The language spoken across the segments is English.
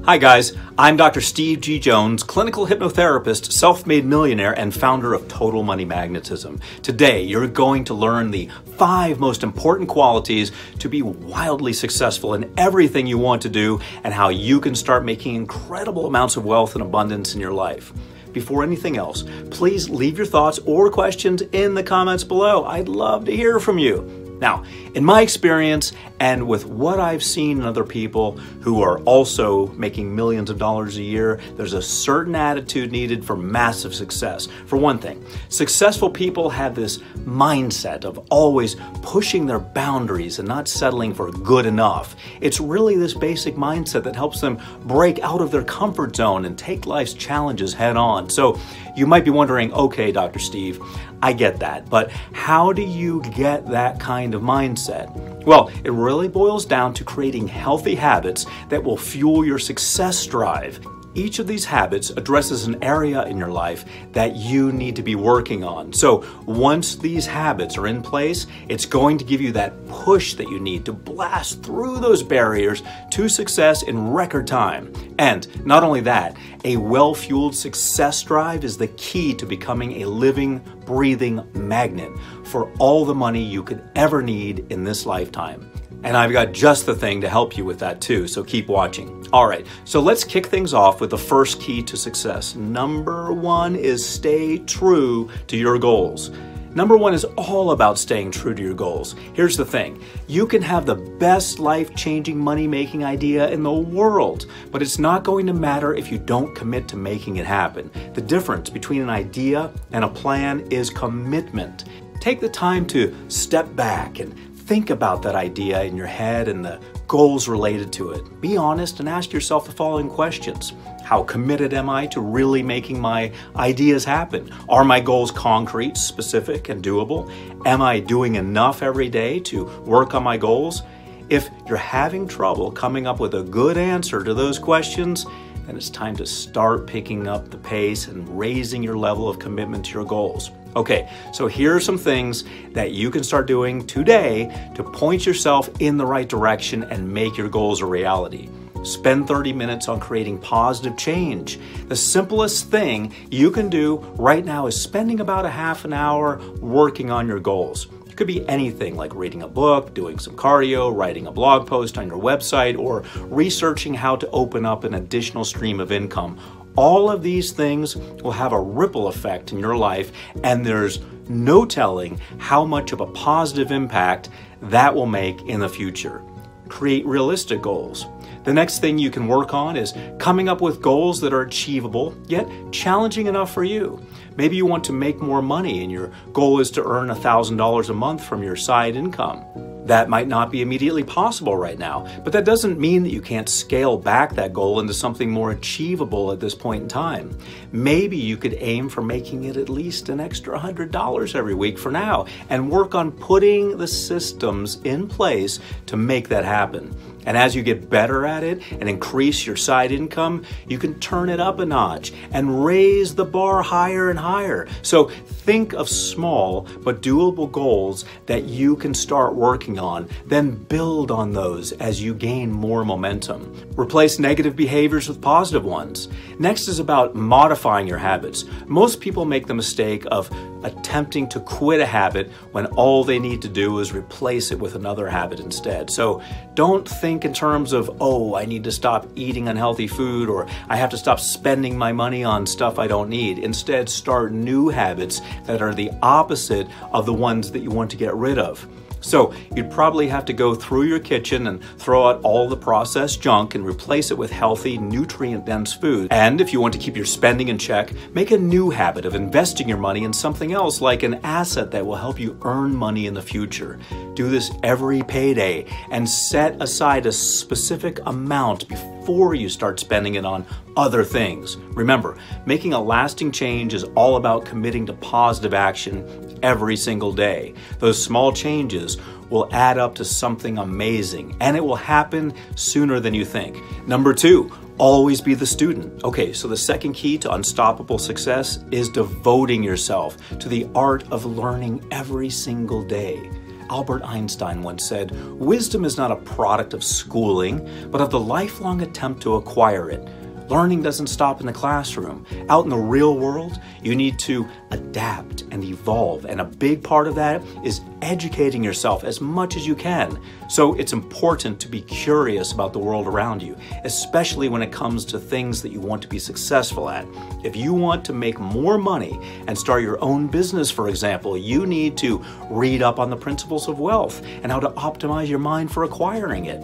Hi guys, I'm Dr. Steve G. Jones, clinical hypnotherapist, self-made millionaire, and founder of Total Money Magnetism. Today, you're going to learn the 5 most important qualities to be wildly successful in everything you want to do and how you can start making incredible amounts of wealth and abundance in your life. Before anything else, please leave your thoughts or questions in the comments below. I'd love to hear from you. Now, in my experience and with what I've seen in other people who are also making millions of dollars a year, there's a certain attitude needed for massive success. For one thing, successful people have this mindset of always pushing their boundaries and not settling for good enough. It's really this basic mindset that helps them break out of their comfort zone and take life's challenges head on. So you might be wondering, okay, Dr. Steve, I get that, but how do you get that kind of mindset? Well, it really boils down to creating healthy habits that will fuel your success drive. Each of these habits addresses an area in your life that you need to be working on. So once these habits are in place, it's going to give you that push that you need to blast through those barriers to success in record time. And not only that, a well-fueled success drive is the key to becoming a living, breathing magnet for all the money you could ever need in this lifetime. And I've got just the thing to help you with that too, so keep watching. All right, so let's kick things off with the first key to success. Number 1 is stay true to your goals. Number 1 is all about staying true to your goals. Here's the thing. You can have the best life-changing money-making idea in the world, but it's not going to matter if you don't commit to making it happen. The difference between an idea and a plan is commitment. Take the time to step back and think about that idea in your head and the goals related to it. Be honest and ask yourself the following questions. How committed am I to really making my ideas happen? Are my goals concrete, specific, and doable? Am I doing enough every day to work on my goals? If you're having trouble coming up with a good answer to those questions, then it's time to start picking up the pace and raising your level of commitment to your goals. Okay, so here are some things that you can start doing today to point yourself in the right direction and make your goals a reality. Spend 30 minutes on creating positive change. The simplest thing you can do right now is spending about a half an hour working on your goals. It could be anything like reading a book, doing some cardio, writing a blog post on your website, or researching how to open up an additional stream of income. All of these things will have a ripple effect in your life, and there's no telling how much of a positive impact that will make in the future. Create realistic goals. The next thing you can work on is coming up with goals that are achievable, yet challenging enough for you. Maybe you want to make more money and your goal is to earn $1,000 a month from your side income. That might not be immediately possible right now, but that doesn't mean that you can't scale back that goal into something more achievable at this point in time. Maybe you could aim for making it at least an extra $100 every week for now and work on putting the systems in place to make that happen. And as you get better at it and increase your side income, you can turn it up a notch and raise the bar higher and higher. So think of small but doable goals that you can start working on, then build on those as you gain more momentum. Replace negative behaviors with positive ones. Next is about modifying your habits. Most people make the mistake of attempting to quit a habit when all they need to do is replace it with another habit instead. So don't think in terms of, oh, I need to stop eating unhealthy food, or I have to stop spending my money on stuff I don't need. Instead, start new habits that are the opposite of the ones that you want to get rid of. So you'd probably have to go through your kitchen and throw out all the processed junk and replace it with healthy, nutrient-dense food. And if you want to keep your spending in check, make a new habit of investing your money in something else, like an asset that will help you earn money in the future. Do this every payday and set aside a specific amount before you start spending it on other things. Remember, making a lasting change is all about committing to positive action every single day. Those small changes will add up to something amazing, and it will happen sooner than you think. Number 2, always be the student. Okay, so the second key to unstoppable success is devoting yourself to the art of learning every single day. Albert Einstein once said, "Wisdom is not a product of schooling, but of the lifelong attempt to acquire it." Learning doesn't stop in the classroom. Out in the real world, you need to adapt and evolve, and a big part of that is educating yourself as much as you can. So it's important to be curious about the world around you, especially when it comes to things that you want to be successful at. If you want to make more money and start your own business, for example, you need to read up on the principles of wealth and how to optimize your mind for acquiring it.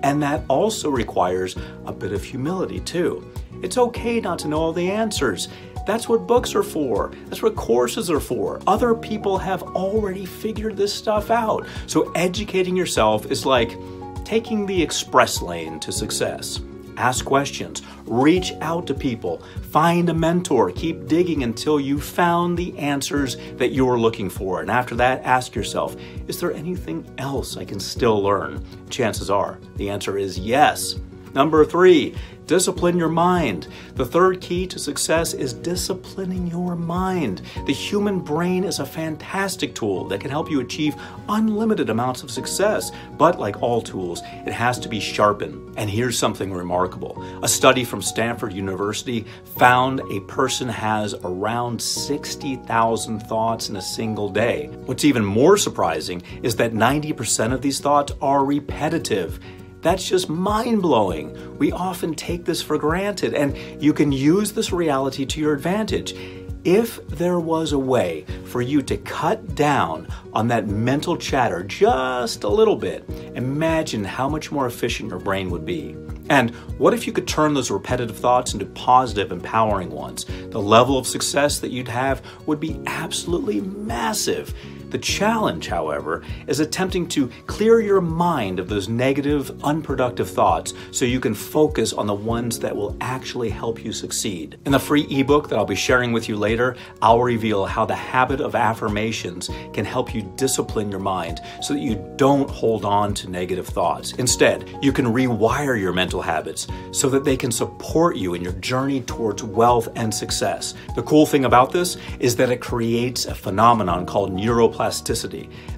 And that also requires a bit of humility too. It's okay not to know all the answers. That's what books are for. That's what courses are for. Other people have already figured this stuff out. So educating yourself is like taking the express lane to success. Ask questions, reach out to people, find a mentor, keep digging until you found the answers that you're looking for. And after that, ask yourself, is there anything else I can still learn? Chances are the answer is yes. Number 3, discipline your mind. The third key to success is disciplining your mind. The human brain is a fantastic tool that can help you achieve unlimited amounts of success. But like all tools, it has to be sharpened. And here's something remarkable. A study from Stanford University found a person has around 60,000 thoughts in a single day. What's even more surprising is that 90% of these thoughts are repetitive. That's just mind-blowing. We often take this for granted, and you can use this reality to your advantage. If there was a way for you to cut down on that mental chatter just a little bit, imagine how much more efficient your brain would be. And what if you could turn those repetitive thoughts into positive, empowering ones? The level of success that you'd have would be absolutely massive. The challenge, however, is attempting to clear your mind of those negative, unproductive thoughts so you can focus on the ones that will actually help you succeed. In the free ebook that I'll be sharing with you later, I'll reveal how the habit of affirmations can help you discipline your mind so that you don't hold on to negative thoughts. Instead, you can rewire your mental habits so that they can support you in your journey towards wealth and success. The cool thing about this is that it creates a phenomenon called neuroplasticity.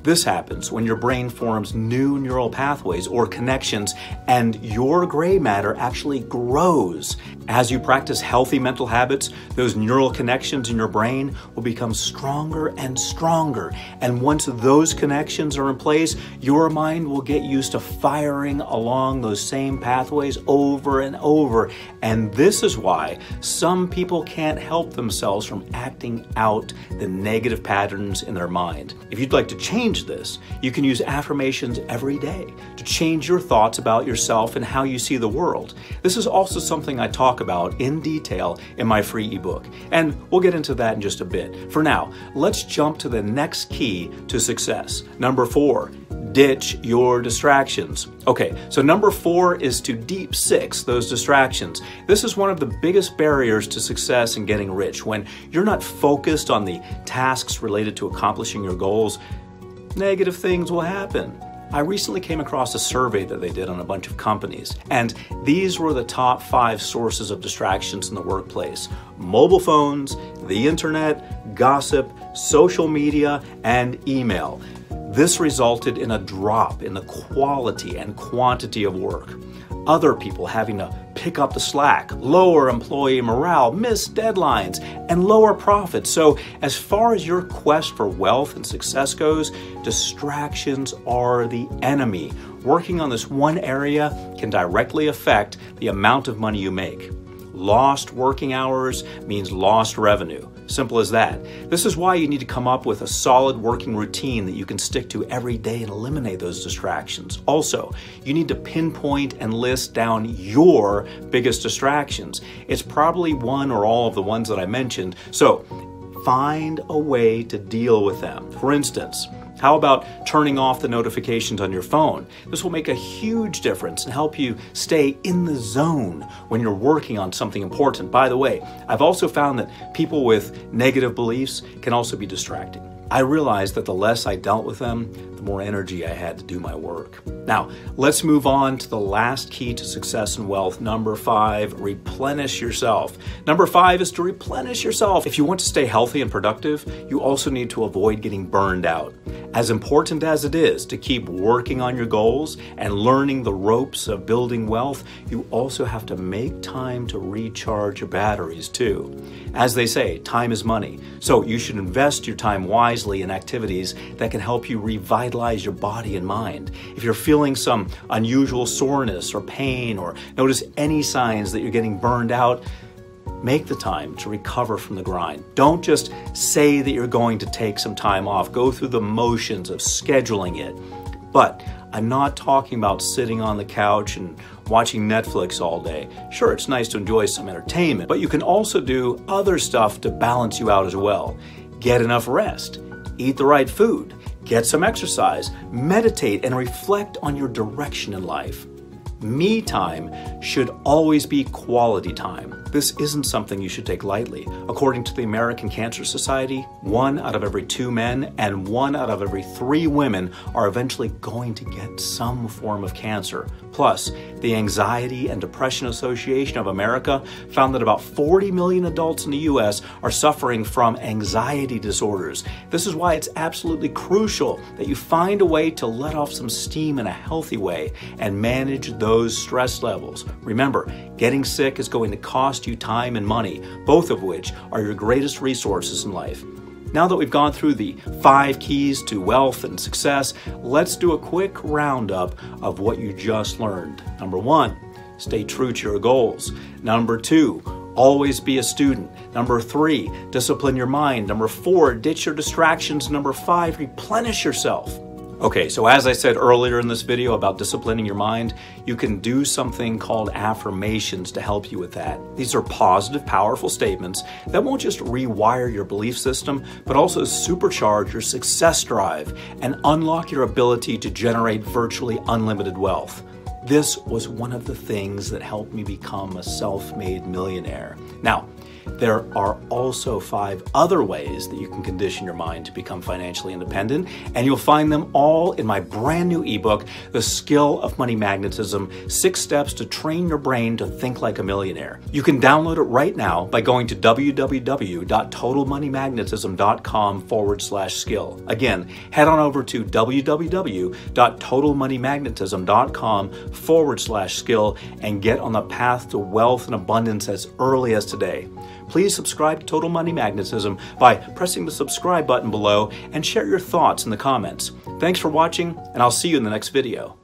This happens when your brain forms new neural pathways or connections and your gray matter actually grows. As you practice healthy mental habits, those neural connections in your brain will become stronger and stronger. And once those connections are in place, your mind will get used to firing along those same pathways over and over. And this is why some people can't help themselves from acting out the negative patterns in their mind. If you'd like to change this, you can use affirmations every day to change your thoughts about yourself and how you see the world. This is also something I talk about in detail in my free ebook, and we'll get into that in just a bit. For now, let's jump to the next key to success. Number 4, ditch your distractions. Okay, so number 4 is to deep six those distractions. This is one of the biggest barriers to success and getting rich. When you're not focused on the tasks related to accomplishing your goals, negative things will happen. I recently came across a survey that they did on a bunch of companies, and these were the top 5 sources of distractions in the workplace: mobile phones, the internet, gossip, social media, and email. This resulted in a drop in the quality and quantity of work. Other people having to pick up the slack, lower employee morale, missed deadlines, and lower profits. So as far as your quest for wealth and success goes, distractions are the enemy. Working on this one area can directly affect the amount of money you make. Lost working hours means lost revenue. Simple as that. This is why you need to come up with a solid working routine that you can stick to every day and eliminate those distractions. Also, you need to pinpoint and list down your biggest distractions. It's probably one or all of the ones that I mentioned, so find a way to deal with them. For instance, how about turning off the notifications on your phone? This will make a huge difference and help you stay in the zone when you're working on something important. By the way, I've also found that people with negative beliefs can also be distracting. I realized that the less I dealt with them, the more energy I had to do my work. Now, let's move on to the last key to success and wealth. Number 5, replenish yourself. Number 5 is to replenish yourself. If you want to stay healthy and productive, you also need to avoid getting burned out. As important as it is to keep working on your goals and learning the ropes of building wealth, you also have to make time to recharge your batteries too. As they say, time is money. So you should invest your time wisely in activities that can help you revitalize your body and mind. If you're feeling some unusual soreness or pain, or notice any signs that you're getting burned out, make the time to recover from the grind. Don't just say that you're going to take some time off. Go through the motions of scheduling it. But I'm not talking about sitting on the couch and watching Netflix all day. Sure, it's nice to enjoy some entertainment, but you can also do other stuff to balance you out as well. Get enough rest, eat the right food, get some exercise, meditate, and reflect on your direction in life. Me time should always be quality time. This isn't something you should take lightly. According to the American Cancer Society, 1 out of every 2 men and 1 out of every 3 women are eventually going to get some form of cancer. Plus, the Anxiety and Depression Association of America found that about 40 million adults in the U.S. are suffering from anxiety disorders. This is why it's absolutely crucial that you find a way to let off some steam in a healthy way and manage those stress levels. Remember, getting sick is going to cost you time and money, both of which are your greatest resources in life. Now that we've gone through the 5 keys to wealth and success, let's do a quick roundup of what you just learned. Number 1, stay true to your goals. Number 2, always be a student. Number 3, discipline your mind. Number 4, ditch your distractions. Number 5, replenish yourself. Okay, so as I said earlier in this video about disciplining your mind, you can do something called affirmations to help you with that. These are positive, powerful statements that won't just rewire your belief system, but also supercharge your success drive and unlock your ability to generate virtually unlimited wealth. This was one of the things that helped me become a self-made millionaire. Now, there are also 5 other ways that you can condition your mind to become financially independent, and you'll find them all in my brand new ebook, The Skill of Money Magnetism, 6 Steps to Train Your Brain to Think Like a Millionaire. You can download it right now by going to www.totalmoneymagnetism.com/skill. Again, head on over to www.totalmoneymagnetism.com/skill and get on the path to wealth and abundance as early as today. Please subscribe to Total Money Magnetism by pressing the subscribe button below and share your thoughts in the comments. Thanks for watching, and I'll see you in the next video.